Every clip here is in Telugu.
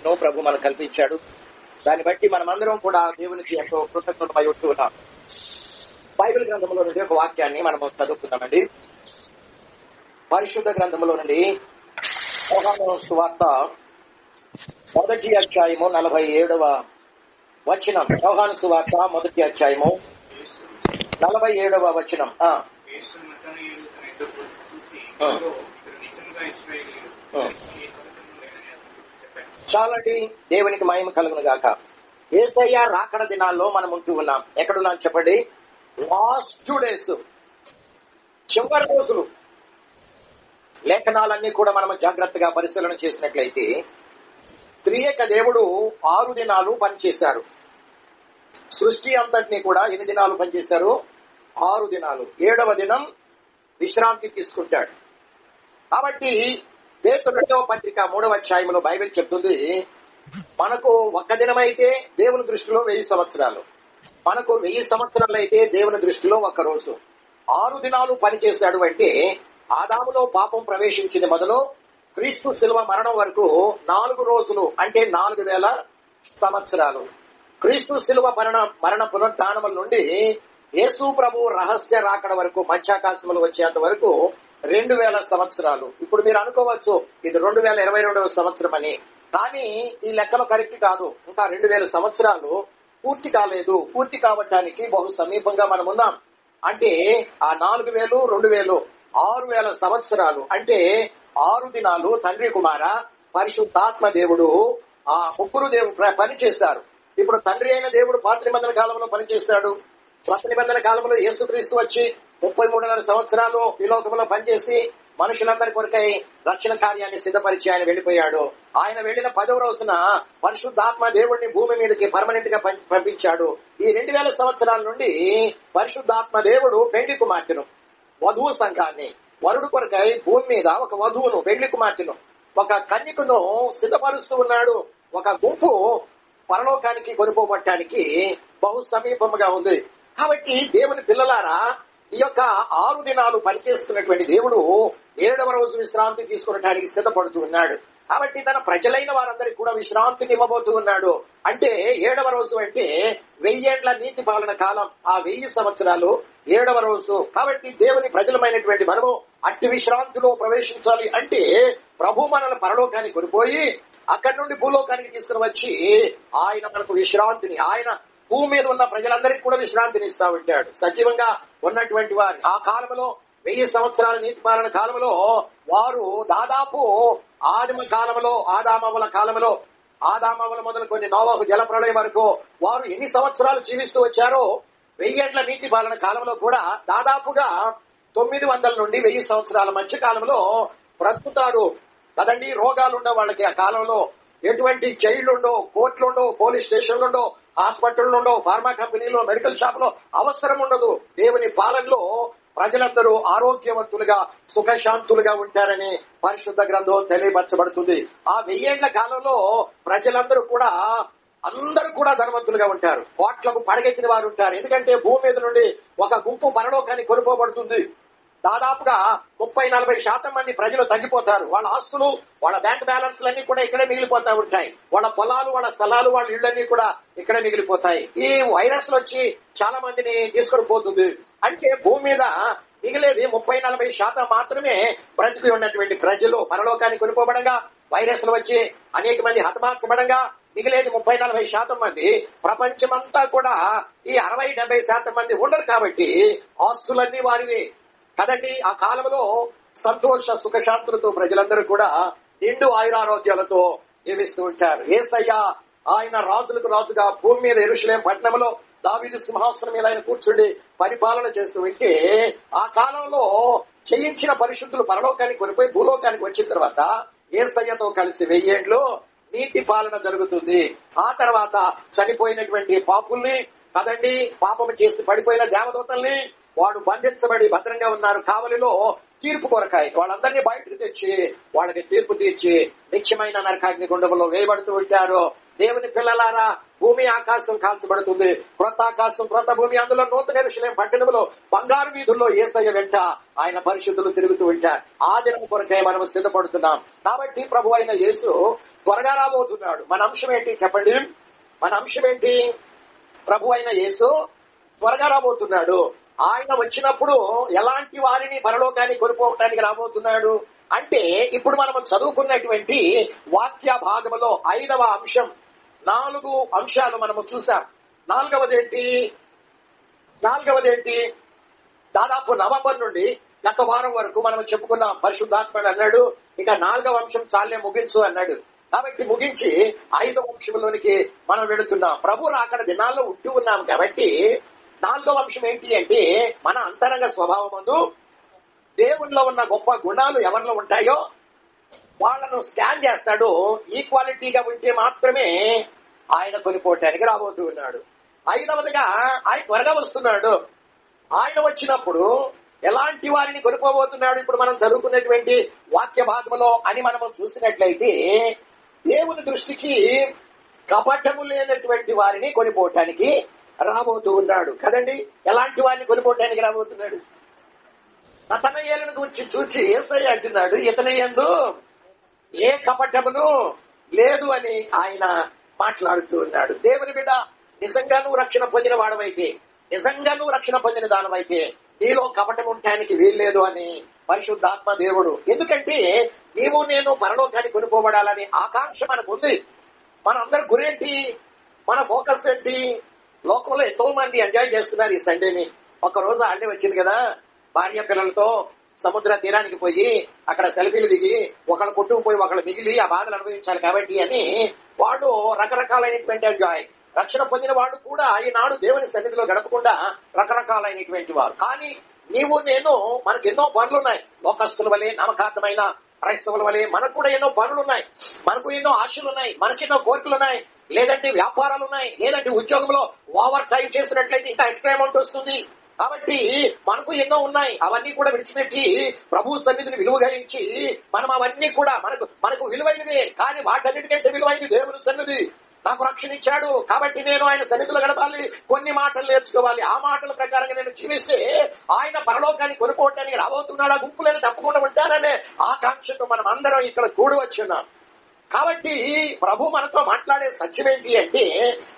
ప్రభు మనకు కల్పించాడు. దాన్ని బట్టి మనమందరం కూడా దేవునికి ఎంతో కృతజ్ఞతమై ఉంటూ ఉన్నాం. బైబిల్ గ్రంథంలో నుండి ఒక వాక్యాన్ని మనం చదువుకుందామండి. పరిశుద్ధ గ్రంథంలో నుండి యోహాను సువార్త 1వ అధ్యాయము 47వ వచనం. యోహాను సువార్త 1వ అధ్యాయము 47వ వచనం. చాలండి, దేవునికి మహిమ కలుగును గాక. యేసయ్య రాకడ దినాల్లో మనం ఉంటూ ఉన్నాం. ఎక్కడున్నాం చెప్పండి? లాస్ట్ డేస్, చివరి రోజులు. లేఖనాలన్నీ కూడా మనం జాగ్రత్తగా పరిశీలన చేసినట్లయితే త్రియేక దేవుడు 6 దినాలు పనిచేశారు. సృష్టి అంతటినీ కూడా ఎన్ని దినాలు పనిచేశారు? 6 దినాలు. 7వ దినం విశ్రాంతి తీసుకుంటాడు. కాబట్టి పేతురు 2వ పత్రిక 3వ అధ్యాయంలో బైబిల్ చెప్తుంది, మనకు ఒక్క దినమైతే దేవుని దృష్టిలో 1000 సంవత్సరాలు, మనకు 1000 సంవత్సరాలు అయితే దేవుని దృష్టిలో ఒక్క రోజు. 6 దినాలు పనిచేశాడు అంటే ఆదాములో పాపం ప్రవేశించింది మొదలు క్రీస్తు శిలువ మరణం వరకు 4 రోజులు, అంటే 4000 సంవత్సరాలు. క్రీస్తు శిలువ మరణ పునరుద్ధానముల నుండి యేసు ప్రభు రహస్య రాకడ వరకు, మధ్యాకాశములు వచ్చేంత వరకు 2000 సంవత్సరాలు. ఇప్పుడు మీరు అనుకోవచ్చు ఇది 2022వ సంవత్సరం అని, కానీ ఈ లెక్కలు కరెక్ట్ కాదు. ఇంకా 2000 సంవత్సరాలు పూర్తి కాలేదు. పూర్తి కావటానికి బహు సమీపంగా మనం ఉన్నాం. అంటే ఆ 4000, 2000, 6000 సంవత్సరాలు. అంటే 6 దినాలు తండ్రి కుమార పరిశుద్ధాత్మ దేవుడు ఆ ముగ్గురు దేవుడు పనిచేశారు. ఇప్పుడు తండ్రి అయిన దేవుడు పాత నిబంధన కాలంలో పనిచేశాడు. కొత్త నిబంధన కాలంలో యేసుక్రీస్తు వచ్చి 33.5 సంవత్సరాలు ఈ లోకంలో పనిచేసి మనుషులందరి కొరకై రక్షణ కార్యాన్ని సిద్ధపరిచి ఆయన వెళ్లిపోయాడు. ఆయన వెళ్లిన 10వ రోజున పరిశుద్ధాత్మ దేవుడిని భూమి మీదకి పర్మనెంట్ గా పంపించాడు. ఈ 2000 సంవత్సరాల నుండి పరిశుద్ధాత్మ దేవుడు పెండ్లి కుమార్తెను, వధువు సంఘాన్ని, వరుడు కొరకై భూమి మీద ఒక వధువును, పెండ్లి కుమార్తెను, ఒక కన్యకును సిద్ధపరుస్తూ ఉన్నాడు. ఒక గుంపు పరలోకానికి కొనుకోబట్టడానికి బహు సమీపముగా ఉంది. కాబట్టి దేవుని పిల్లలారా, ఈ యొక్క 6 దినాలు పనిచేస్తున్నటువంటి దేవుడు 7వ రోజు విశ్రాంతి తీసుకోవడానికి సిద్ధపడుతూ ఉన్నాడు. కాబట్టి తన ప్రజలైన వారందరికీ కూడా విశ్రాంతిని ఇవ్వబోతూ ఉన్నాడు. అంటే 7వ రోజు అంటే 1000 ఏళ్ల నీతి పాలన కాలం. ఆ 1000 సంవత్సరాలు 7వ రోజు. కాబట్టి దేవుని ప్రజలమైనటువంటి మనము అట్టి విశ్రాంతిలో ప్రవేశించాలి అంటే ప్రభు మనల్ని పరలోకానికి కొనిపోయి అక్కడి నుండి భూలోకానికి తీసుకుని వచ్చి ఆయన మనకు విశ్రాంతిని, ఆయన భూమి మీద ఉన్న ప్రజలందరికీ కూడా విశ్రాంతిని ఇస్తా ఉంటాడు. సజీవంగా ఉన్నటువంటి వారు ఆ కాలంలో 1000 సంవత్సరాల నీతి పాలన కాలంలో వారు దాదాపు ఆదిమ కాలంలో, ఆదామవల కాలంలో, ఆదామవల మొదలుకొని నోవహు జల ప్రళయం వరకు వారు ఎన్ని సంవత్సరాలు జీవిస్తూ వచ్చారో 1000 ఏళ్ల నీతి పాలన కాలంలో కూడా దాదాపుగా 900 నుండి 1000 సంవత్సరాల మధ్య కాలంలో బ్రతుకుతారు కదండి. రోగాలుండో వాళ్ళకి ఆ కాలంలో, ఎటువంటి జైళ్లుండో, కోర్టులుండో, పోలీస్ స్టేషన్లుండో, హాస్పిటల్లుండో, ఫార్మా కంపెనీలో, మెడికల్ షాప్ లో అవసరం ఉండదు. దేవుని పాలనలో ప్రజలందరూ ఆరోగ్యవంతులుగా సుఖశాంతులుగా ఉంటారని పరిశుద్ధ గ్రంథం తెలియపరచబడుతుంది. ఆ 1000 ఏళ్ల కాలంలో ప్రజలందరూ కూడా అందరూ కూడా ధనవంతులుగా ఉంటారు. కోట్లకు పడగెత్తిన వారు ఉంటారు. ఎందుకంటే భూమి మీద నుండి ఒక గుంపు పరలోకానికి కొనుకోబడుతుంది. దాదాపుగా 30-40% మంది ప్రజలు తగ్గిపోతారు. వాళ్ళ ఆస్తులు, వాళ్ళ బ్యాంక్ బ్యాలెన్స్లన్నీ కూడా ఇక్కడే మిగిలిపోతా ఉంటాయి. వాళ్ళ పొలాలు, వాళ్ళ స్థలాలు, వాళ్ళ ఇళ్లన్నీ కూడా ఇక్కడే మిగిలిపోతాయి. ఈ వైరస్ వచ్చి చాలా మందిని తీసుకొని పోతుంది. అంటే భూమి మీద మిగిలేది 30-40% మాత్రమే బ్రతికి ఉన్నటువంటి ప్రజలు పరలోకానికి కొనుకోబడంగా, వైరస్లు వచ్చి అనేక మంది హతమార్చబడంగా మిగిలేది 30-40% మంది. ప్రపంచమంతా కూడా ఈ 60-70% మంది ఉండరు. కాబట్టి ఆస్తులన్నీ వారివి కదండి. ఆ కాలంలో సంతోష సుఖశాంతులతో ప్రజలందరూ కూడా నిండు ఆయురారోగ్యాలతో జీవిస్తూ ఉంటారు. యేసయ్య ఆయన రాజులకు రాజుగా భూమి మీద యెరూషలేము పట్టణంలో దావీదు సింహాసనం మీద ఆయన కూర్చుండి పరిపాలన చేస్తూ ఉంటే ఆ కాలంలో చేయించిన పరిశుద్ధులు పరలోకానికి కొనిపోయి భూలోకానికి వచ్చిన తర్వాత యేసయ్యతో కలిసి 1000 ఏళ్లు నీతి పాలన జరుగుతుంది. ఆ తర్వాత చనిపోయినటువంటి పాపుల్ని కదండి, పాపం చేసి పడిపోయిన దేవదూతల్ని వాడు బంధించబడి భద్రంగా ఉన్నారు కావలిలో తీర్పు కొరకాయి. వాళ్ళందరినీ బయటకు తెచ్చి వాళ్ళకి తీర్పు తీర్చి నిత్యమైన నరకాగ్ని గుండములో వేయబడుతూ ఉంటారు. దేవుని పిల్లలారా, భూమి ఆకాశం కాల్చబడుతుంది, క్రొత్త ఆకాశం క్రొత్త భూమి, అందులో నూతన యెరూషలేము పట్టణంలో బంగారు వీధుల్లో యేసయ్య వెంట ఆయన పరిశుద్ధులు తిరుగుతూ ఉంటారు. ఆ దినం కొరకే మనం సిద్ధపడుతున్నాం. కాబట్టి ప్రభు అయిన యేసు త్వరగా రాబోతున్నాడు. మన అంశం ఏంటి చెప్పండి? మన అంశం ఏంటి? ప్రభు అయిన యేసు త్వరగా రాబోతున్నాడు. ఆయన వచ్చినప్పుడు ఎలాంటి వారిని పరలోకానికి కొనుక్కోవడానికి రాబోతున్నాడు అంటే, ఇప్పుడు మనం చదువుకున్నటువంటి వాక్య భాగంలో 5వ అంశం, 4 అంశాలు మనము చూసాం. నాలుగవదేంటి? దాదాపు నవంబర్ నుండి గత వారం వరకు మనం చెప్పుకున్నాం. పరిశుద్ధాత్ముడు అన్నాడు, ఇక 4వ అంశం చాలే ముగించు అన్నాడు. కాబట్టి ముగించి 5వ అంశంలోనికి మనం వెళుతున్నాం. ప్రభు రాకడ దినాల్లో ఉంటూ ఉన్నాం కాబట్టి 4వ అంశం ఏంటి అంటే, మన అంతరంగ స్వభావమందు దేవునిలో ఉన్న గొప్ప గుణాలు ఎవరిలో ఉంటాయో వాళ్ళను స్కాన్ చేస్తాడు. ఈక్వాలిటీగా ఉంటే మాత్రమే ఆయన కొనుక్కోవటానికి రాబోతూ ఉన్నాడు. 5వదిగా ఆయన త్వరగా వస్తున్నాడు. ఆయన వచ్చినప్పుడు ఎలాంటి వారిని కొనుక్కోబోతున్నాడు ఇప్పుడు మనం చదువుకున్నటువంటి వాక్య భాగంలో అని మనం చూసినట్లయితే, దేవుని దృష్టికి కపటము లేనటువంటి వారిని కొనుక్కోవటానికి రాబోతూ ఉన్నాడు కదండి. ఎలాంటి వారిని కొనుక్కోవటానికి రాబోతున్నాడు? నతనయేలును గురించి చూచి యేసయ్య అంటున్నాడు, ఇతని యందు ఏ కపటమును లేదు అని ఆయన మాట్లాడుతూ ఉన్నాడు. దేవుని బిడ్డ, నిజంగా నువ్వు రక్షణ పొందిన వాడవైతే, నిజంగా నువ్వు రక్షణ పొందిన దానవైతే నీలో కపటం ఉండటానికి వీల్లేదు అని పరిశుద్ధాత్మ దేవుడు. ఎందుకంటే నీవు నేను పరలోకానికి కొనుక్కోబడాలని ఆకాంక్ష మనకు ఉంది. మన అందరి గురేంటి? మన ఫోకస్ ఏంటి? లోకంలో ఎంతో మంది ఎంజాయ్ చేస్తున్నారు ఈ సండేని. ఒక రోజు హాలిడే వచ్చింది కదా, భార్య పిల్లలతో సముద్ర తీరానికి పోయి అక్కడ సెల్ఫీలు దిగి ఒకళ్ళు కొట్టుకుపోయి ఒకళ్ళు మిగిలి ఆ బాధలు అనుభవించాలి కాబట్టి అని వాళ్ళు రకరకాలైనటువంటి ఎంజాయ్. రక్షణ పొందిన వాళ్ళు కూడా ఈనాడు దేవుని సన్నిధిలో గడపకుండా రకరకాలైనటువంటి వారు. కానీ నీవు నేను మనకు ఎన్నో పనులున్నాయి. లోకస్తుల వలె, నమ్మకార్థమైన క్రైస్తవుల వలె మనకు కూడా ఎన్నో పనులున్నాయి. మనకు ఎన్నో ఆశలున్నాయి, మనకెన్నో కోరికలున్నాయి. లేదంటే వ్యాపారాలున్నాయి, లేదంటే ఉద్యోగంలో ఓవర్ టైం చేసినట్లయితే ఇంకా ఎక్స్ట్రా అమౌంట్ వస్తుంది. కాబట్టి మనకు ఎన్నో ఉన్నాయి. అవన్నీ కూడా విడిచిపెట్టి ప్రభు సన్నిధిని విలువగా ఇచ్చి మనం అవన్నీ కూడా మనకు విలువైనవే. కానీ వాటన్నిటికంటే విలువైనది దేవుని సన్నిధి. నాకు రక్షణ ఇచ్చాడు కాబట్టి నేను ఆయన సన్నిధిలో గడపాలి, కొన్ని మాటలు నేర్చుకోవాలి. ఆ మాటల ప్రకారంగా నేను జీవిస్తే ఆయన పరలోకాన్ని కొనుక్కోవటానికి రాబోతున్నాడు. ఆ గుంపులను తప్పకుండా ఉంటాననే ఆకాంక్షతో మనం అందరం ఇక్కడ కూడి వచ్చున్నాం. కాబట్టి ప్రభు మనతో మాట్లాడే సత్యం ఏంటి అంటే,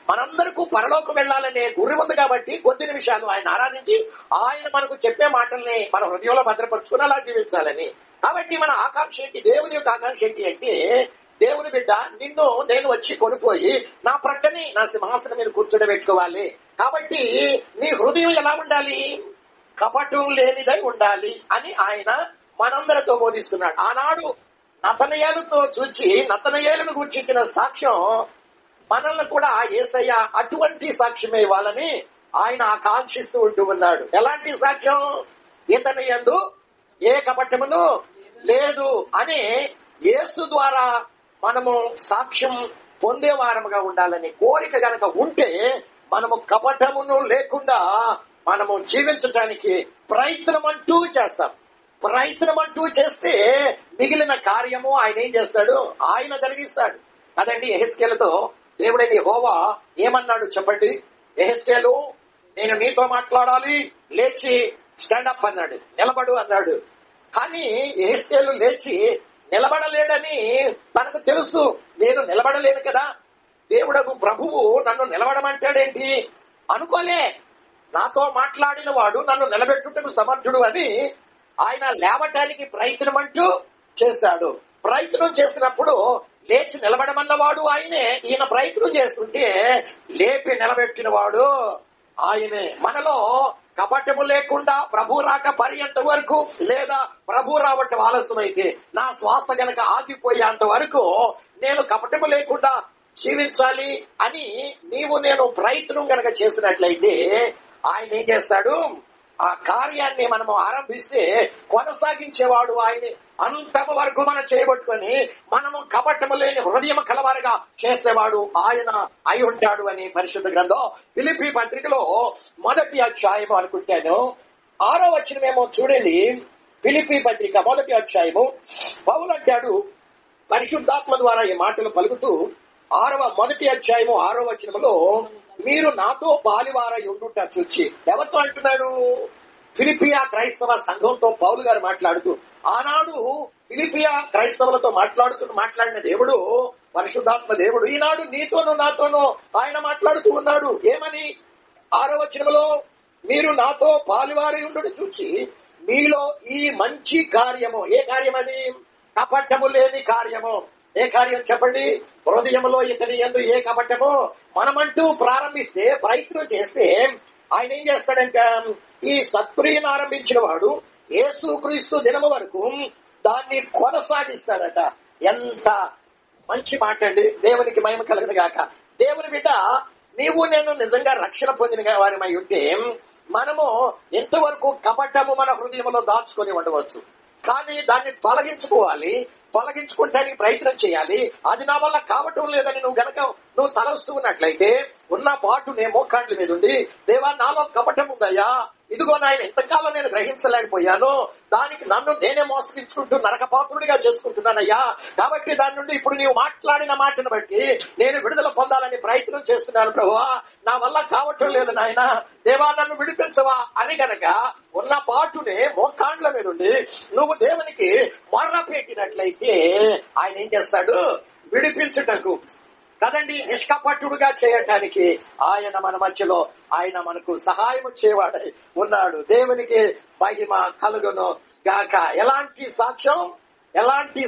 మనందరికీ పరలోకం వెళ్లాలనే గురి ఉంది. కాబట్టి కొద్ది నిమిషాలు ఆయన ఆరాధించి ఆయన మనకు చెప్పే మాటల్ని మన హృదయంలో భద్రపరుచుకుని అలా జీవించాలని. కాబట్టి మన ఆకాంక్ష ఏంటి? దేవుని యొక్క ఆకాంక్ష ఏంటి అంటే, దేవుని బిడ్డ నిన్ను నేను వచ్చి కొనిపోయి నా ప్రక్కని నా సింహాసనం మీద కూర్చోబెట్టుకోవాలి. కాబట్టి నీ హృదయం ఎలా ఉండాలి? కపటం లేనిదై ఉండాలి అని ఆయన మనందరితో బోధిస్తున్నాడు. ఆనాడు నతనయేలుతో చూచి నతనయేలును గురించి ఇచ్చిన సాక్ష్యం మనల్ని కూడా యేసయ్య అటువంటి సాక్ష్యమే ఇవ్వాలని ఆయన ఆకాంక్షిస్తూ ఉంటూ ఉన్నాడు. ఎలాంటి సాక్ష్యం? ఇతని యందు ఏ కపటమును లేదు అని యేసు ద్వారా మనము సాక్ష్యం పొందేవారముగా ఉండాలని కోరిక గనక ఉంటే మనము కపటమును లేకుండా మనము జీవించడానికి ప్రయత్నం అంటూ చేస్తాం. ప్రయత్నం అంటూ చేస్తే మిగిలిన కార్యము ఆయన ఏం చేస్తాడు? ఆయన జరిగిస్తాడు కదండి. యెహెజ్కేలుతో దేవుడైన యెహోవా ఏమన్నాడు చెప్పండి? యెహెజ్కేలు, నేను నీతో మాట్లాడాలి, లేచి స్టాండప్ అన్నాడు, నిలబడు అన్నాడు. కానీ యెహెజ్కేలు లేచి నిలబడలేడని తనకు తెలుసు. నేను నిలబడలేను కదా, దేవుడకు ప్రభువు నన్ను నిలబడమంటాడేంటి అనుకోలే. నాతో మాట్లాడిన వాడు నన్ను నిలబెట్టుటకు సమర్థుడు అని ఆయన లేవటానికి ప్రయత్నం అంటూ చేశాడు. ప్రయత్నం చేసినప్పుడు లేచి నిలబడమన్నవాడు ఆయనే. ఈయన ప్రయత్నం చేస్తుంటే లేపి నిలబెట్టిన వాడు ఆయనే. మనలో కపటము లేకుండా ప్రభు రాక పర్యంత వరకు, లేదా ప్రభు రావటం ఆలస్యమైతే నా శ్వాస గనక ఆగిపోయేంత వరకు నేను కపటము లేకుండా జీవించాలి అని నీవు నేను ప్రయత్నం గనక చేసినట్లయితే ఆయన ఏం చేస్తాడు? ఆ కార్యాన్ని మనము ఆరంభిస్తే కొనసాగించేవాడు ఆయనే. అంతమ వరకు మనం చేయబట్టుకొని మనము కపటము లేని హృదయం కలవారుగా చేసేవాడు ఆయన అయి ఉంటాడు అని పరిశుద్ధ గ్రంథం ఫిలిప్పీ పత్రికలో 1వ అధ్యాయము అనుకుంటాను 6వ వచనమేమో చూడండి. ఫిలిప్పీ పత్రిక 1వ అధ్యాయము పౌలు అంటాడు పరిశుద్ధాత్మ ద్వారా ఈ మాటలు పలుకుతూ 1వ అధ్యాయము 6వ వచనములో, మీరు నాతో పాలివారై ఉండుట చూచి. ఎవరితో అంటున్నాడు? ఫిలిపియా క్రైస్తవ సంఘంతో పౌలు గారు మాట్లాడుతూ, ఆనాడు ఫిలిపియా క్రైస్తవులతో మాట్లాడిన దేవుడు పరిశుద్ధాత్మ దేవుడు ఈనాడు నీతోనూ నాతోనూ ఆయన మాట్లాడుతూ ఉన్నాడు. ఏమని? 6వ వచనంలో, మీరు నాతో పాలువారి ఉండుట చూచి మీలో ఈ మంచి కార్యము, ఏ కార్యం అది? కపటము లేని కార్యము. ఏ కార్యం చెప్పండి? హృదయంలో ఇతని యందు ఏ కపటము? మనమంటూ ప్రారంభిస్తే, ప్రయత్నం చేస్తే ఆయన ఏం చేస్తాడంటే, ఈ సత్క్రియను ఆరంభించిన వాడు యేసుక్రీస్తు దినము వరకు దాన్ని కొనసాగిస్తాడట. ఎంత మంచి మాట అండి! దేవునికి మహిమ కలుగును గాక. దేవుని బిడ్డ, నీవు నేను నిజంగా రక్షణ పొందిన వారిమై ఉంటే మనము ఎంతవరకు కపటము మన హృదయంలో దాచుకొని ఉండవచ్చు. కానీ దాన్ని తొలగించుకుంటానికి ప్రయత్నం చేయాలి. అది నా వల్ల కావటం లేదని నువ్వు తలస్తూ ఉన్నట్లయితే ఉన్న పాటునే మోకాండ్ల మీద ఉండి, దేవా నాలో కపటం ఉందయ్యా, ఇదిగో నాయన ఎంతకాలం నేను గ్రహించలేకపోయాను, దానికి నన్ను నేనే మోసగించుకుంటూ నరకపాత్రుడిగా చేసుకుంటున్నానయ్యా, కాబట్టి దాని నుండి ఇప్పుడు నీవు మాట్లాడిన మాటను బట్టి నేను విడుదల పొందాలని ప్రయత్నం చేస్తున్నాను ప్రభువా, నా వల్ల కావటం లేదు నాయన, దేవా నన్ను విడిపించవా అని గనక ఉన్న పాటునే మోకాండ్ల మీద ఉండి నువ్వు దేవునికి మొర్ర పెట్టినట్లయితే ఆయన ఏం చేస్తాడు? విడిపించుటకు కదండి, నిష్కపట్టుడుగా చేయటానికి ఆయన మన మధ్యలో ఆయన మనకు సహాయం చేయవాడై ఉన్నాడు. దేవునికి మహిమ కలుగును గాక. ఎలాంటి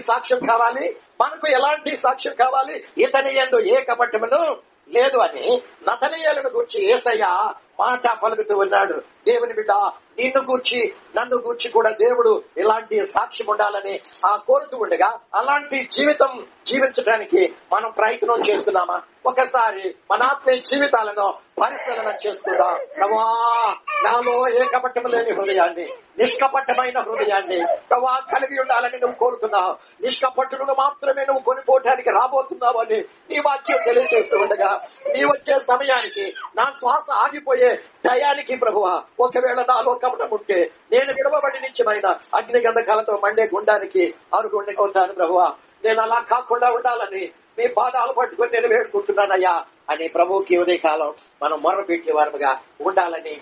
సాక్ష్యం కావాలి మనకు? ఎలాంటి సాక్ష్యం కావాలి? ఇతని యందు ఏ కపటమును లేదు అని నతనీయులను గూర్చి యేసయ్య మాట పలుకుతూ ఉన్నాడు. దేవుని బిడ్డ, నిన్ను గూర్చి నన్ను గూర్చి కూడా దేవుడు ఇలాంటి సాక్ష్యం ఉండాలని కోరుతూ ఉండగా, అలాంటి జీవితం జీవించడానికి మనం ప్రయత్నం చేస్తున్నామా? ఒకసారి మన ఆత్మీయ జీవితాలను పరిశీలన చేసుకుందాం. ప్రభా, నాలో ఏ కపటం లేని హృదయాన్ని, నిష్కపటమైన హృదయాన్ని ప్రభా కలిగి ఉండాలని నువ్వు కోరుతున్నావు. నిష్కపట్టును మాత్రమే నువ్వు కొనిపోవటానికి రాబోతున్నావు అని నీ వాక్యం తెలియజేస్తూ ఉండగా, నీ వచ్చే సమయానికి, నా శ్వాస ఆగిపోయే టయానికి ప్రభువా, ఒకవేళ నాలో కపటం ఉంటే నేను విడవబడి నిత్యమైన అగ్ని గంధకాలతో మండే గుండానికి అరుగుండి అవుతాను ప్రభువా. నేను అలా కాకుండా ఉండాలని మీ పాదాలు పట్టుకుని నేను వేడుకుంటున్నానయ్యా అని ప్రభువుకి ఉదయకాలం మనం మొర్రపెట్టే వారముగా ఉండాలని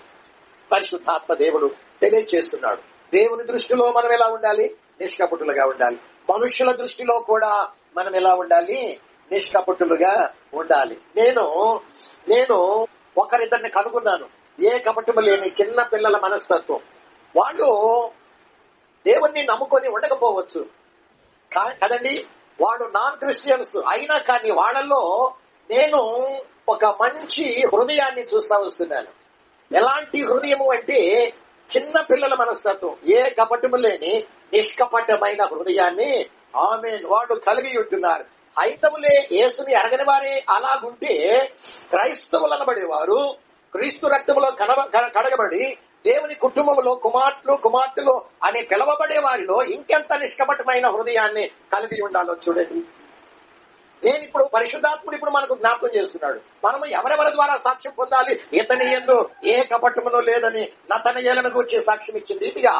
పరిశుద్ధాత్మ దేవుడు తెలియజేస్తున్నాడు. దేవుని దృష్టిలో మనం ఎలా ఉండాలి? నిష్కపటులుగా ఉండాలి. మనుషుల దృష్టిలో కూడా మనం ఎలా ఉండాలి? నిష్కపటులుగా ఉండాలి. నేను ఒకరిద్దరిని కనుగొన్నాను, ఏ కపటము లేని చిన్న పిల్లల మనస్తత్వం. వాళ్ళు దేవుణ్ణి నమ్ముకొని ఉండకపోవచ్చు కదండి, వాడు నాన్ క్రిస్టియన్స్ అయినా కానీ వాళ్ళల్లో నేను ఒక మంచి హృదయాన్ని చూస్తా వస్తున్నాను. ఎలాంటి హృదయము అంటే చిన్న పిల్లల మనస్తత్వం, ఏ కపటము లేని నిష్కపటమైన హృదయాన్ని ఆమేన్ వాడు కలిగి ఉంటున్నారు. హైందవులే యేసుని ఎరగని వారే అలాగుంటే, క్రైస్తవులు అనబడేవారు క్రీస్తు రక్తములో కడగబడి దేవుని కుటుంబంలో కుమార్తెలు అని పిలవబడే వారిలో ఇంకెంత నిష్కపటమైన హృదయాన్ని కలిగి ఉండాలో చూడండి. నేను ఇప్పుడు పరిశుద్ధాత్ముడు ఇప్పుడు మనకు జ్ఞాపకం చేస్తున్నాడు. మనము ఎవరెవరి ద్వారా సాక్ష్యం పొందాలి? ఇతని యందు ఏ కపటమును లేదని నతనయేలును గూర్చి సాక్ష్యం ఇచ్చింది. ఇదిగా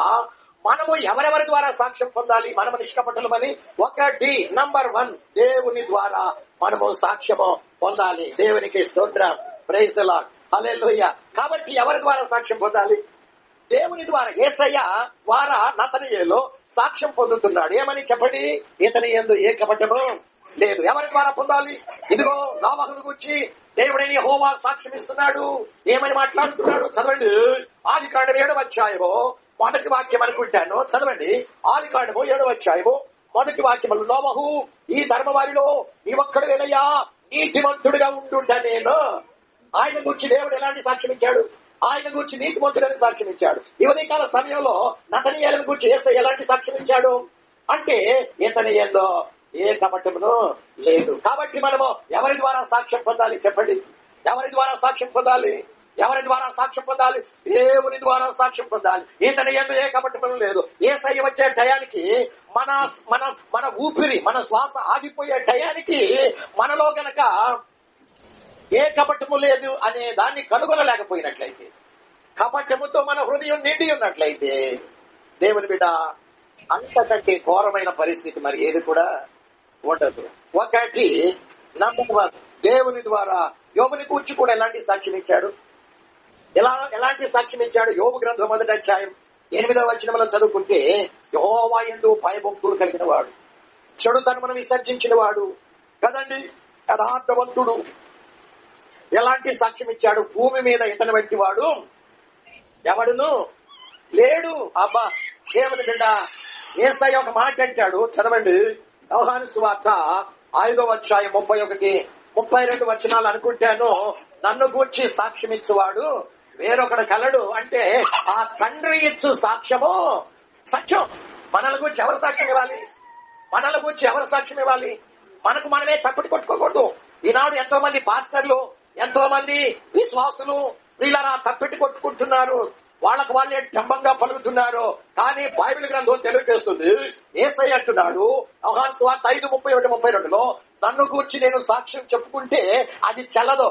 మనము ఎవరెవరి ద్వారా సాక్ష్యం పొందాలి? మనము నిష్కపటులమని. ఒకటి, నంబర్ 1, దేవుని ద్వారా మనము సాక్ష్యము పొందాలి. దేవునికి స్తోత్రం, ప్రైజ్ ది లార్డ్, హల్లెలూయా. కాబట్టి ఎవరి ద్వారా సాక్ష్యం పొందాలి? దేవుని ద్వారా. యేసయ్య ద్వారా నతనయేలు సాక్ష్యం పొందుతున్నాడు. ఏమని చెప్పండి? ఇతని యందు ఏ కపటము లేదు. ఎవరి ద్వారా పొందాలి? ఇదిగో నోవహును గురించి దేవుడైన యెహోవా సాక్ష్యం ఇస్తున్నాడు. ఏమని మాట్లాడుతున్నాడు? చదవండి. ఆదికాండం 7వ అధ్యాయము మొదటి వాక్యం అనుకుంటాను, చదవండి. ఆదికాండము 7వ అధ్యాయము మొదటి వాక్యములు, నోవహు ఈ ధర్మవారిలో నీ ఒక్కడివేనయ్యా నీతిమంతుడిగా ఉండుంట నేను. ఆయన గురించి దేవుడు ఎలాంటి సాక్ష్యం ఇచ్చాడు? ఆయన గురించి నీతిమంతుడని సాక్ష్యం ఇచ్చాడు. ఈ ఉదయకాల సమయంలో నతనయేలును గురించి యేసయ్య ఎలాంటి సాక్ష్యం ఇచ్చాడు అంటే, ఇతని యందు ఏ కపటమును లేదు. కాబట్టి మనము ఎవరి ద్వారా సాక్ష్యం పొందాలి? చెప్పండి. ఎవరి ద్వారా సాక్ష్యం పొందాలి? ఎవరి ద్వారా సాక్ష్యం పొందాలి? దేవుని ద్వారా సాక్ష్యం పొందాలి. ఇతని యందు ఏ కపటమును లేదు. యేసయ్య వచ్చే టయానికి మన ఊపిరి, మన శ్వాస ఆగిపోయే టయానికి మనలో గనక ఏ కపటము లేదు అనే దాన్ని కనుగొనలేకపోయినట్లయితే, కపటముతో మన హృదయం నిండి ఉన్నట్లయితే, దేవుని బిడ్డ, అంతకంటే ఘోరమైన పరిస్థితి మరి ఏది కూడా ఉండదు. ఒకటి, నంబర్ 1, దేవుని ద్వారా యోబుని కూర్చి కూడా ఎలాంటి సాక్ష్యం ఇచ్చాడు? ఎలాంటి సాక్ష్యం ఇచ్చాడు? యోబు గ్రంథం 1వ అధ్యాయం 8వ వచనంలో చదువుకుంటే, యెహోవా యందు భయభక్తులు కలిగిన వాడు, చెడుతనమును విసర్జించిన వాడు, కదండి. యథార్థవంతుడు ఎలాంటి సాక్ష్యం ఇచ్చాడు? భూమి మీద ఇతని వంటి వాడు ఎవడును లేడు. అబ్బా దేవుని బిడ్డ, యేసయ్య ఒక మాట అంటాడు, చదవండి. యోహాను సువార్త 5వ అధ్యాయం 31, 32 వచనాలు అనుకుంటాను. నన్ను గూర్చి సాక్ష్యం ఇచ్చువాడు వేరొకడు కలడు. అంటే ఆ తండ్రి ఇచ్చు సాక్ష్యము సత్యం. మనల గురించి ఎవరు సాక్ష్యం ఇవ్వాలి? మనల గురించి ఎవరు సాక్ష్యం ఇవ్వాలి? మనకు మనమే తప్పటి కొట్టుకోకూడదు. ఈనాడు ఎంతో మంది పాస్టర్లు, ఎంతో మంది విశ్వాసులు వీళ్ళరా తప్పెట్టి కొట్టుకుంటున్నారు. వాళ్ళకు వాళ్ళే డంబంగా పలుకుతున్నారు. కానీ బైబిల్ గ్రంథం తెలియజేస్తుంది, యేసయ్య అంటున్నాడు యోహాను సువార్త 5:31, 32లో, నన్ను గూర్చి నేను సాక్ష్యం చెప్పుకుంటే అది చెల్లదు.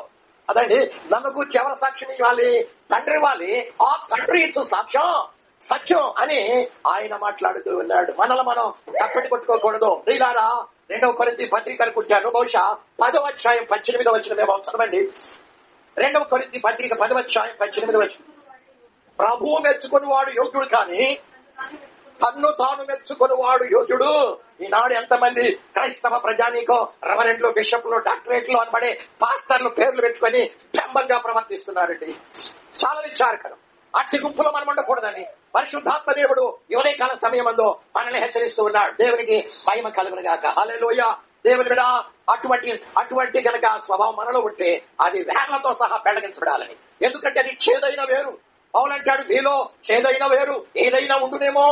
అదండి, నన్ను గూర్చి ఎవరు సాక్ష్యం ఇవ్వాలి? తండ్రి ఇవ్వాలి. ఆ తండ్రి ఇచ్చు సాక్ష్యం సత్యం అని ఆయన మాట్లాడుతూ ఉన్నాడు. మనల్ని మనం తప్పెట్టి కొట్టుకోకూడదు. వీళ్ళారా 2వ కొరింథీ పత్రిక అనుకుంటాను, బహుశా 10వ అధ్యాయం 18వ వచనమేమో, చదవండి. 2వ కొరింథీ పత్రిక 10వ అధ్యాయం 18వ వచనం. ప్రభువు మెచ్చుకుని వాడు యోగ్యుడు, కానీ తన్ను తాను మెచ్చుకుని వాడు యోగ్యుడు. ఈనాడు ఎంతమంది క్రైస్తవ ప్రజానీకం రెవరెండ్లు, బిషప్లు, డాక్టరేట్లు అనబడే పాస్టర్లు పేర్లు పెట్టుకుని డంబంగా ప్రవర్తిస్తున్నారండి. చాలా విచారకరం. అట్టి గుంపులో మనం ఉండకూడదని పరిశుద్ధాత్మ దేవుడు యువనే కాల సమయమందు మనల్ని హెచ్చరిస్తూ ఉన్నాడు. దేవునికి మహిమ కలుగునుగాక. హల్లెలూయా. దేవుని బిడ్డ, అటువంటి కనుక స్వభావం మనలో ఉంటే అది వేర్లతో సహా పెళ్లగించబడాలని. ఎందుకంటే అది చేదైన వేరు. అవునంటాడు, మీలో చేదైన వేరు ఏదైనా ఉండునేమో,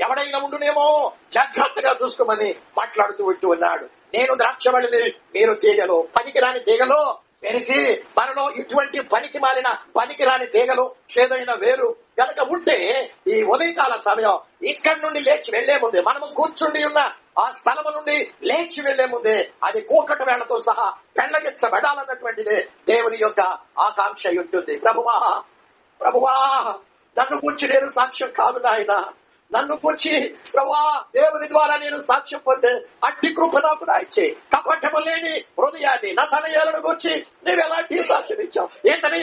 ఎవడైనా ఉండునేమో, జాగ్రత్తగా చూసుకోమని మాట్లాడుతూ ఉంటూ ఉన్నాడు. నేను ద్రాక్షవల్లిని, మీరు తీగలు. పనికిరాని తీగలు పెరిగి మనలో ఇటువంటి పనికి మాలిన పనికిరాని తీగలు, చేదైన వేరు కనుక ఉంటే ఈ ఉదయకాల సమయం ఇక్కడి నుండి లేచి వెళ్లే ముందే, మనము కూర్చుండి ఉన్న ఆ స్థలము నుండి లేచి వెళ్లే ముందే అది కూకట వేళ్లతో సహా పెళ్లగించబడాలన్నటువంటిదే దేవుని యొక్క ఆకాంక్ష ఉంటుంది. ప్రభువా నన్ను గురించి నేను సాక్ష్యం కాదు నాయన, నన్ను గురించి ప్రభువా దేవుని ద్వారా నేను సాక్ష్యం పొందే అట్టి కృప నాకు ఇచ్చే. కపటము లేని హృదయాన్ని నా తనయులను గురించి నీవు ఎలాంటి సాక్ష్యం ఇచ్చావు?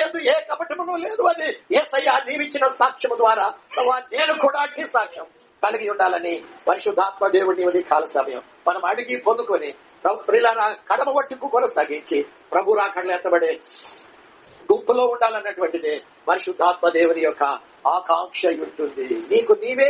ఎందు ఏ కపటమును లేదు అని యేసయ్య నీవిచ్చిన సాక్ష్యము ద్వారా ప్రభువా నేను కూడా అట్టి సాక్ష్యం కలిగి ఉండాలని పరిశుద్ధాత్మ దేవుడిని ఉదయకాల సమయం మనం అడిగి పొందుకొని ప్రియులారా కడమ వట్టుకు కొనసాగించి ప్రభు రాకడలో ఎత్తబడే గుంపులో ఉండాలన్నటువంటిదే పరిశుద్ధాత్మ దేవుని యొక్క ఆకాంక్ష ఉంటుంది. నీకు నీవే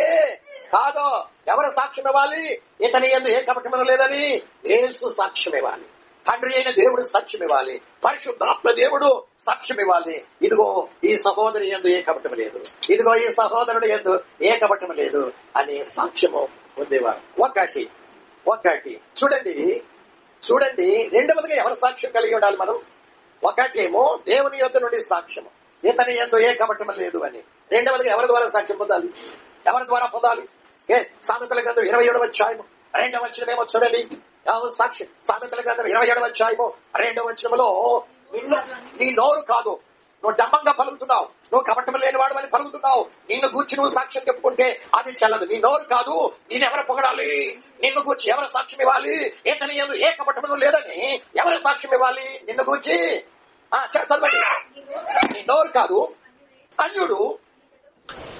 కాదో ఎవరు సాక్ష్యం ఇవ్వాలి? ఇతని యందు ఏ కపటము లేదని యేసు సాక్ష్యం ఇవ్వాలి. తండ్రి అయిన దేవుడు సాక్ష్యం ఇవ్వాలి. పరిశుద్ధాత్మ దేవుడు సాక్ష్యం ఇవ్వాలి. ఇదిగో ఈ సహోదరి యందు ఏ కపటం లేదు, ఇదిగో ఈ సహోదరుడు యందు ఏ కపటం లేదు అనే సాక్ష్యము పొందేవారు. ఒకటి చూడండి. రెండవదిగా ఎవరు సాక్ష్యం కలిగి ఉండాలి? మనం ఒకటేమో దేవుని యొద్ద నుండి సాక్ష్యము, ఇతని యందు ఏ కపటం లేదు అని. రెండవదిగా ఎవరి ద్వారా సాక్ష్యం పొందాలి? ఎవరి ద్వారా పొందాలి? సామెతల గ్రంథం 27వ అధ్యాయము 2వ వచనమేమో చూడండి. సాక్ష్యం సామెతల గ్రంథం 27వ అధ్యాయము 2వ వచనములో, నీ నోరు కాదు, నువ్వు డంబంగా పలుకుతున్నావు, నువ్వు కపటం లేనివాడు అని పలుకుతున్నావు, నిన్ను గూర్చి నువ్వు సాక్ష్యం చెప్పుకుంటే అది చెల్లదు. నీ నోరు కాదు, నేను ఎవరు పొగడాలి? నిన్ను గూర్చి ఎవరు సాక్ష్యం ఇవ్వాలి? ఇతని యందు ఏ కపటము లేదని ఎవరు సాక్ష్యం ఇవ్వాలి? నిన్ను గూర్చి చదవండి. నీ నోరు కాదు, అన్యుడు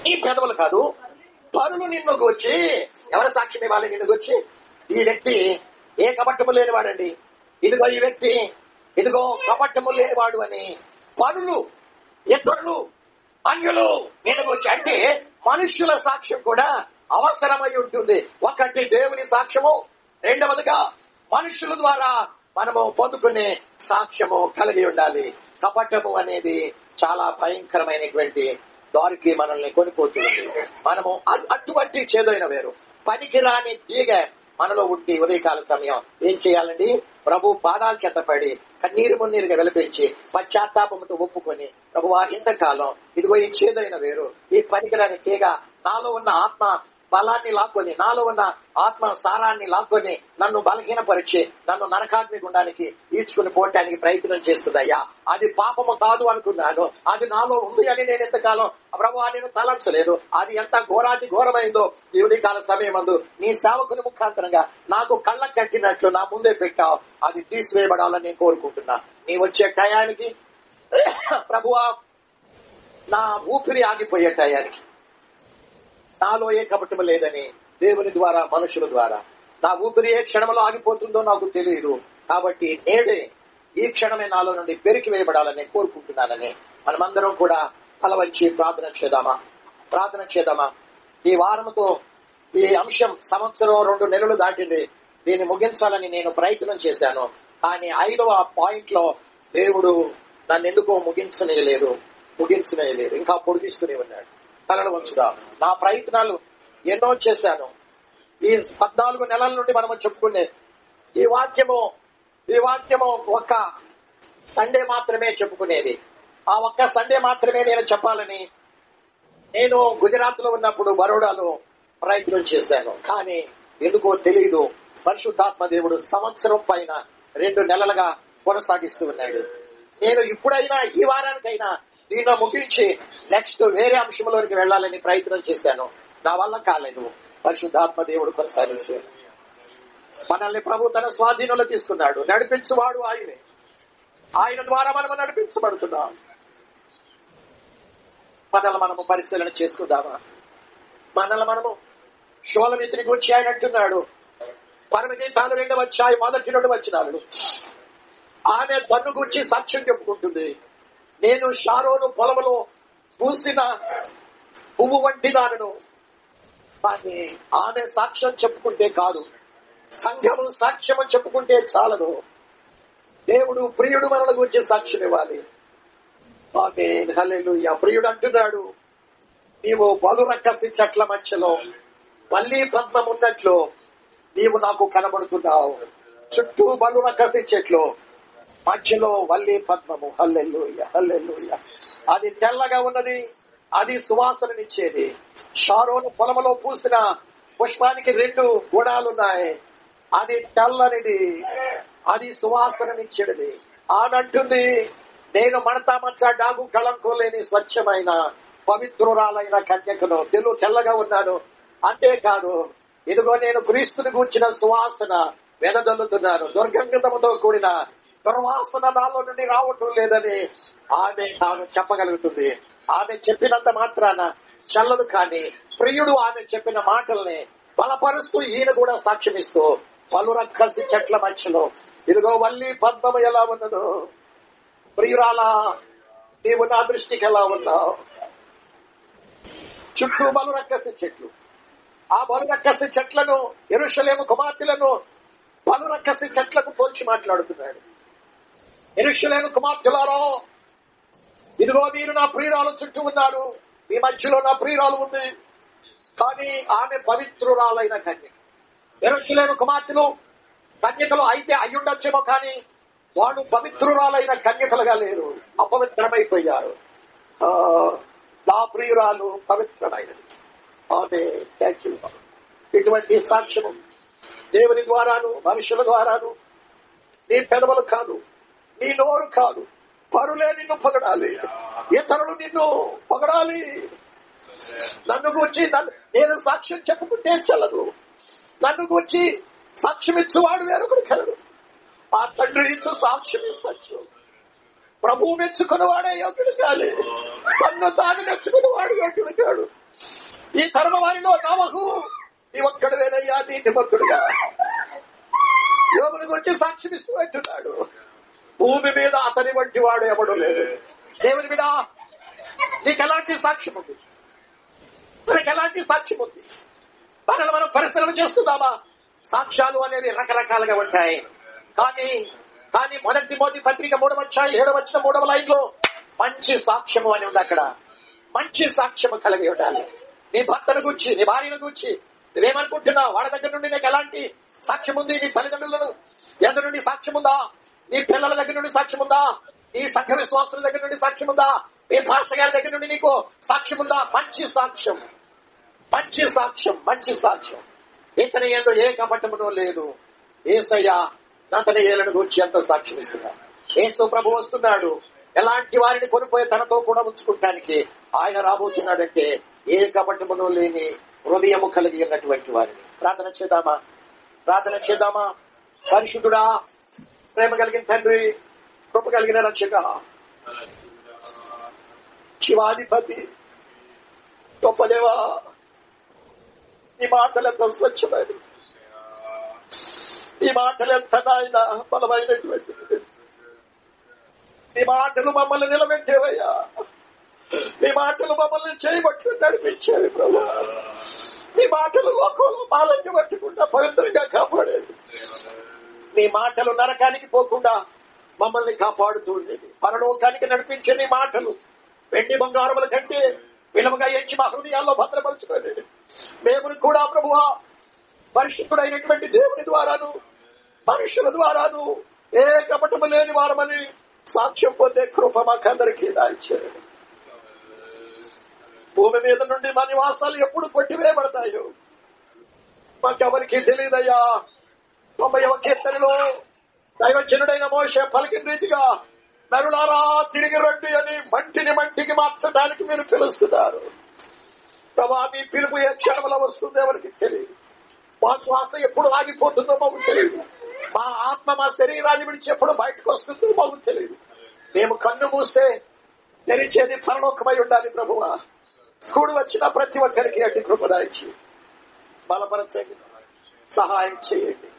నీ పెదవులు కాదు, పరులు నిన్ను గూర్చి ఎవరు సాక్ష్యం ఇవ్వాలి? నిన్ను గూర్చి ఈ వ్యక్తి ఏ కపటము లేనివాడండి, ఇదిగో ఈ వ్యక్తి ఇదిగో కపటము లేనివాడు అని పరులు, ఇతరులు, అన్యులు నిన్ను గూర్చి. అంటే మనుష్యుల సాక్ష్యం కూడా అవసరమై ఉంటుంది. ఒకటి దేవుని సాక్ష్యము, రెండవదిగా మనుషుల ద్వారా మనము పొందుకునే సాక్ష్యము కలిగి ఉండాలి. కపటము అనేది చాలా భయంకరమైనటువంటి దారికి మనల్ని కొనిపోతుంది. మనము అటువంటి చేదైన వేరు పనికిరాని తీగ మనలో ఉండి ఉదయకాల సమయం ఏం చేయాలండి? ప్రభు పాదాల చెంత పడి కన్నీరు మున్నీరుగా వెలిపించి పశ్చాత్తాపముతో ఒప్పుకొని, ప్రభువా ఇంతకాలం ఇదిగో ఈ చేదైన వేరు, ఈ పనికిరాని తీగ నాలో ఉన్న ఆత్మ బలాన్ని లాక్కొని, నాలో ఉన్న ఆత్మ సారాన్ని లాక్కొని నన్ను బలహీనపరిచి నన్ను నరకాగ్ని గుండానికి ఈడ్చుకుని పోవటానికి ప్రయత్నం చేస్తుందయ్యా. అది పాపము కాదు అనుకున్నాను, అది నాలో ఉంది అని నేను ఎంతకాలం ప్రభువా నేను తలంచలేదు. అది ఎంత ఘోరాతి ఘోరమైందో ఈ ఉదయకాల సమయమందు నీ సేవకుని ముఖాంతరంగా నాకు కళ్ళ కట్టినట్లు నా ముందే పెట్టావు. అది తీసివేయబడాలని నేను కోరుకుంటున్నా. నీ వచ్చే టయానికి ప్రభువా నా ఊపిరి ఆగిపోయే టయానికి నాలో ఏ కపటము లేదని దేవుని ద్వారా మనుషుల ద్వారా నా ఊపిరి ఏ క్షణంలో ఆగిపోతుందో నాకు తెలియదు. కాబట్టి నేడే ఈ క్షణమే నాలో నుండి పెరికి వేయబడాలని కోరుకుంటున్నానని మనమందరం కూడా తల వంచి ప్రార్థన చేద్దామా. ఈ వారముతో ఈ అంశం సంవత్సరం 2 నెలలు దాటింది. దీన్ని ముగించాలని నేను ప్రయత్నం చేశాను. కానీ 5వ పాయింట్ లో దేవుడు నన్ను ఎందుకో ముగించనేయలేదు. ఇంకా పొడిగిస్తూనే ఉన్నాడు. తలలు వంచుగా నా ప్రయత్నాలు ఎన్నో చేశాను. ఈ 14 నెలల నుండి మనము చెప్పుకునే ఈ వాక్యము ఒక్క సండే మాత్రమే చెప్పుకునేది. ఆ ఒక్క సండే మాత్రమే నేను చెప్పాలని నేను గుజరాత్ లో ఉన్నప్పుడు బరోడాలో ప్రయత్నం చేశాను. కానీ ఎందుకో తెలియదు, పరిశుద్ధాత్మ దేవుడు సంవత్సరం పైన 2 నెలలుగా కొనసాగిస్తూ ఉన్నాడు. నేను ఇప్పుడైనా ఈ వారానికైనా దీన్ని ముగించి నెక్స్ట్ వేరే అంశంలోనికి వెళ్లాలని ప్రయత్నం చేశాను. నా వల్ల కాలేదు. పరిశుద్ధాత్మ దేవుడు కొనసాగిస్తూ మనల్ని ప్రభు తన స్వాధీనంలో తీసుకున్నాడు. నడిపించువాడు ఆయనే. ఆయన ద్వారా మనము నడిపించబడుతున్నాం. మనము పరిశీలన చేసుకుందామా? మనము షోలమితిని గురించి ఆయన అంటున్నాడు. పరమగీతాలు 2వ అధ్యాయం 1-2 వచనాలు. ఆమె తన్ను గురించి సాక్ష్యం చెప్పుకుంటుంది. నేను షారోను పొలములో పూసిన పువ్వు వంటి దానను. కానీ ఆమె సాక్ష్యం చెప్పుకుంటే కాదు, సంఘము సాక్ష్యము చెప్పుకుంటే చాలదు. దేవుడు ప్రియుడు మనల గురించి సాక్ష్యం ఇవ్వాలి. ఆమేన్, హల్లెలూయా. ప్రియుడు అంటున్నాడు, నీవు బలు రక్కసి చెట్ల మధ్యలో వల్లి పద్మం ఉన్నట్లు నీవు నాకు కనబడుతున్నావు. చుట్టూ బలు రక్కసి చెట్లు, మధ్యలో వల్లి పద్మము. హల్లెలూయా, హల్లెలూయా. అది తెల్లగా ఉన్నది, అది సువాసననిచ్చేది. షారోను పొలములో పూసిన పుష్పానికి 2 గుణాలున్నాయి. అది తెల్లనిది, అది సువాసననిచ్చేది. ఆమె అంటుంది, నేను మడతా మచ్చ డాగు కళంకం లేని స్వచ్ఛమైన పవిత్రురాలైన కన్యకను. తెల్లగా ఉన్నాను. అంతేకాదు, ఇదిగో నేను క్రీస్తుని గూర్చిన సువాసన వెదజల్లుతున్నాను. దుర్గంధముతో కూడిన దుర్వాసన నాలో నుండి రావటం లేదని ఆమె తాను చెప్పగలుగుతుంది. ఆమె చెప్పినంత మాత్రాన చల్లదు. కానీ ప్రియుడు ఆమె చెప్పిన మాటల్ని బలపరుస్తూ ఈయన కూడా సాక్ష్యమిస్తూ పలు రక్కసి చెట్ల మధ్యలో ఇదిగో వల్లి పద్మము ఎలా ఉన్నదో, ప్రియురాలా నీవు నా దృష్టికి ఎలా ఉన్నావు? చుట్టూ బలు రక్కసి చెట్లు. ఆ బలు రక్కసి చెట్లను, యెరూషలేము కుమార్తెలను బలు రక్కసి చెట్లకు పోల్చి మాట్లాడుతున్నాడు. యెరూషలేము కుమార్తెలారా, ఇదిగో మీరు నా ప్రియురాలు చుట్టూ ఉన్నారు, మీ మధ్యలో నా ప్రియురాలు ఉంది. కానీ ఆమె పవిత్రురాలైన కన్యక. యెరూషలేము కుమార్తెలు కన్యకలు అయితే అయ్యుండొచ్చేమో, కానీ వాడు పవిత్రురాలైన కన్యకలుగా లేరు, అపవిత్రమైపోయారు. నా ప్రియురాలు పవిత్రమైనది. ఆమె ఇటువంటి సాక్ష్యము దేవుని ద్వారాను మనుషుల ద్వారాను, నీ పెదవులు కాదు, నీ నోరు కాదు, పరులే నిన్ను పొగడాలి, ఇతరులు నిన్ను పొగడాలి. నన్ను గూర్చి నేను సాక్ష్యం చెప్పుకుంటే చల్లదు. నన్ను గూర్చి సాక్ష్యం ఇచ్చువాడు వేరొకడు కలడు. ఆ తండ్రి ఇచ్చు సాక్ష్యం సత్యం. ప్రభువు మెచ్చుకున్నవాడే యోగ్యుడు కాదు, తన్ను తాను మెచ్చుకున్నవాడు యోగ్యుడు కాడు. ఈ తరం వారిలో నవహు నీ ఒక్కడివేనయ్యా నీతి భక్తుడుగా యోగుని గురించి సాక్ష్యం ఇస్తూ అంటున్నాడు. భూమి మీద అతని వంటి వాడు ఎవడు లేడు. దేవుని మీద నీకు ఎలాంటి సాక్ష్యం ఉంది? మనకు ఎలాంటి సాక్ష్యం ఉంది? మనం పరిశీలన చేసుకుందామా? సాక్ష్యాలు అనేవి రకరకాలుగా ఉంటాయి. కానీ మొదటి తిమోతి పత్రిక 3వ అధ్యాయం 7వ వచనం 3వ లైన్లో మంచి సాక్ష్యము అని ఉంది. అక్కడ మంచి సాక్ష్యము కలిగి ఉండాలి. నీ భర్తను గూర్చి, నీ భార్యను గూర్చి నువ్వేమనుకుంటున్నావు? వాళ్ళ దగ్గర నుండి నీకు ఎలాంటి సాక్ష్యం ఉంది? నీ తల్లిదండ్రులను దగ్గర నుండి సాక్ష్యం ఉందా? నీ పిల్లల దగ్గర నుండి సాక్ష్యం ఉందా? నీ సంఘ విశ్వాసుల దగ్గర నుండి సాక్ష్యం ఉందా? మీ భాష గారి దగ్గర నుండి నీకు సాక్ష్యం ఉందా? మంచి సాక్ష్యం, మంచి సాక్ష్యం, మంచి సాక్ష్యం. ఇతని ఏందో ఏ కపటమునో లేదు. యేసయ్య అతని ఏలను గురించి ఎంత సాక్ష్యం ఇస్తున్నాడు. యేసు ప్రభు వస్తున్నాడు. ఎలాంటి వారిని కొనిపోయి తనతో కూడా ఉంచుకుంటానికి ఆయన రాబోతున్నాడంటే ఏ కపటమునో లేని హృదయము కలిగి ఉన్నటువంటి వారిని. ప్రార్థన చేద్దామా? పరిశుద్ధుడా, ప్రేమ కలిగిన తండ్రి, కృప కలిగిన రక్షక, శివాధిపతి, గొప్ప దేవా, నీ మాటలతో స్వచ్ఛమైనవి, ఈ మాటలు ఎంత నాయన బలమైనటువంటి, ఈ మాటలు మమ్మల్ని నిలబెట్టేవయ్యా, మీ మాటలు మమ్మల్ని చేయబట్టు నడిపించేవి ప్రభు, మీ మాటలు లోకంలో మాలన్య పట్టకుండా పవిత్రంగా కాపాడేవి, మీ మాటలు నరకానికి పోకుండా మమ్మల్ని కాపాడుతూ ఉండేది, పరలోకానికి నడిపించే నీ మాటలు వెండి బంగారముల కంటే విలువగా ఎంచి మా హృదయాల్లో భద్రపరుచుకోలేదు. మేము కూడా ప్రభువా పరిశుద్ధుడైనటువంటి దేవుని ద్వారాను మనుషుల ద్వారాను ఏ కపటము లేని వారమని సాక్ష్యం పొందే కృప మాకందరికీ దాయిచ్చారు. భూమి మీద నుండి మా నివాసాలు ఎప్పుడు కొట్టివేయబడతాయో మాకెవరికి తెలియదయ్యా. 90వ కీర్తనలో దైవజనుడైన మోషే పలికిన రీతిగా నరులారా తిరిగి రండి అని మంటిని మంటికి మార్చడానికి మీరు పిలుస్తున్నారు ప్రభా. మీ పిలుపు ఏ క్షణంలో వస్తుందో ఎవరికి తెలియదు, మా శ్వాస ఎప్పుడు ఆగిపోతుందో మాకు తెలియదు, మా ఆత్మ మా శరీరాన్ని విడిచి ఎప్పుడు బయటకు వస్తుందో మాకు తెలియదు. మేము కన్ను మూస్తే తెరిచేది పరలోకమై ఉండాలి ప్రభువా. కూడి వచ్చిన ప్రతి ఒక్కరికి అట్టి కృపదాయించి బలపరచండి, సహాయం చేయండి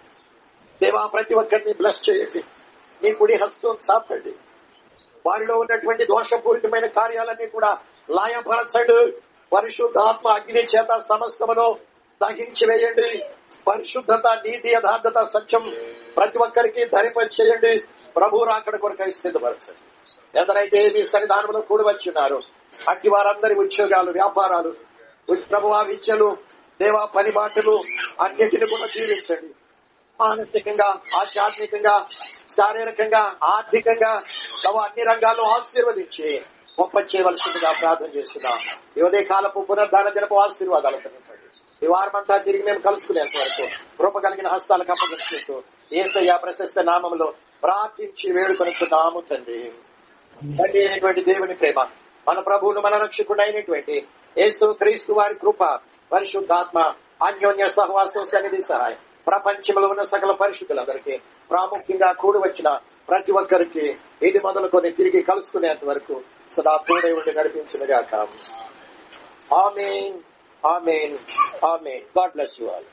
దేవా. ప్రతి ఒక్కరిని బ్లెస్ చేయండి, నీ కుడి హస్తం చాపండి, వారిలో ఉన్నటువంటి దోషపూరితమైన కార్యాలన్నీ కూడా లాయపరచండి. పరిశుద్ధాత్మ అగ్ని చేత సమస్తమును దహించి వేయండి. పరిశుద్ధత, నీతి, యథార్థత, సత్యం ప్రతి ఒక్కరికి ధరింపచేయండి. ప్రభు రాకడ కొరకై సిద్ధపరచండి. ఎందరైతే మీ సన్నిధానంలో కూడి వచ్చిన్నారు అట్టి వారందరి ఉద్యోగాలు, వ్యాపారాలు, ప్రభువా విద్యలు, దేవా పని బాటలు అన్నిటిని కూడా జీవించండి. మానసికంగా, ఆధ్యాత్మికంగా, శారీరకంగా, ఆర్థికంగా అన్ని రంగాల్లో ఆశీర్వదించి గొప్ప చేయవలసిందిగా ప్రార్థన చేస్తున్నాం. ఈ ఉదయ కాలపు పునరుద్ధాన దినపు ఆశీర్వాదాలు పొందండి. ఈ వారమంతా తిరిగి మేము కలుసుకునేంత వరకు కృప కలిగిన హస్తాలకు అప్పగిస్తూ యేసయ్య ప్రశస్త నామములో ప్రార్థించి వేడుకొనుచున్నాము తండ్రి. తండ్రి అయినటువంటి దేవుని ప్రేమ, మన ప్రభువును మన రక్షకుడైనటువంటి యేసు క్రీస్తు వారి కృప, పరిశుద్ధాత్మ అన్యోన్య సహవాసం, సన్నిధి, సహాయం ప్రపంచంలో ఉన్న సకల పరిశుద్ధులందరికీ, ప్రాముఖ్యంగా కూడి వచ్చిన ప్రతి ఒక్కరికి ఇది మొదలుకొని తిరిగి కలుసుకునేంత వరకు సదా తోడై ఉండి నడిపించునుగాక. ఆమేన్, ఆమేన్, ఆమేన్. God bless you all.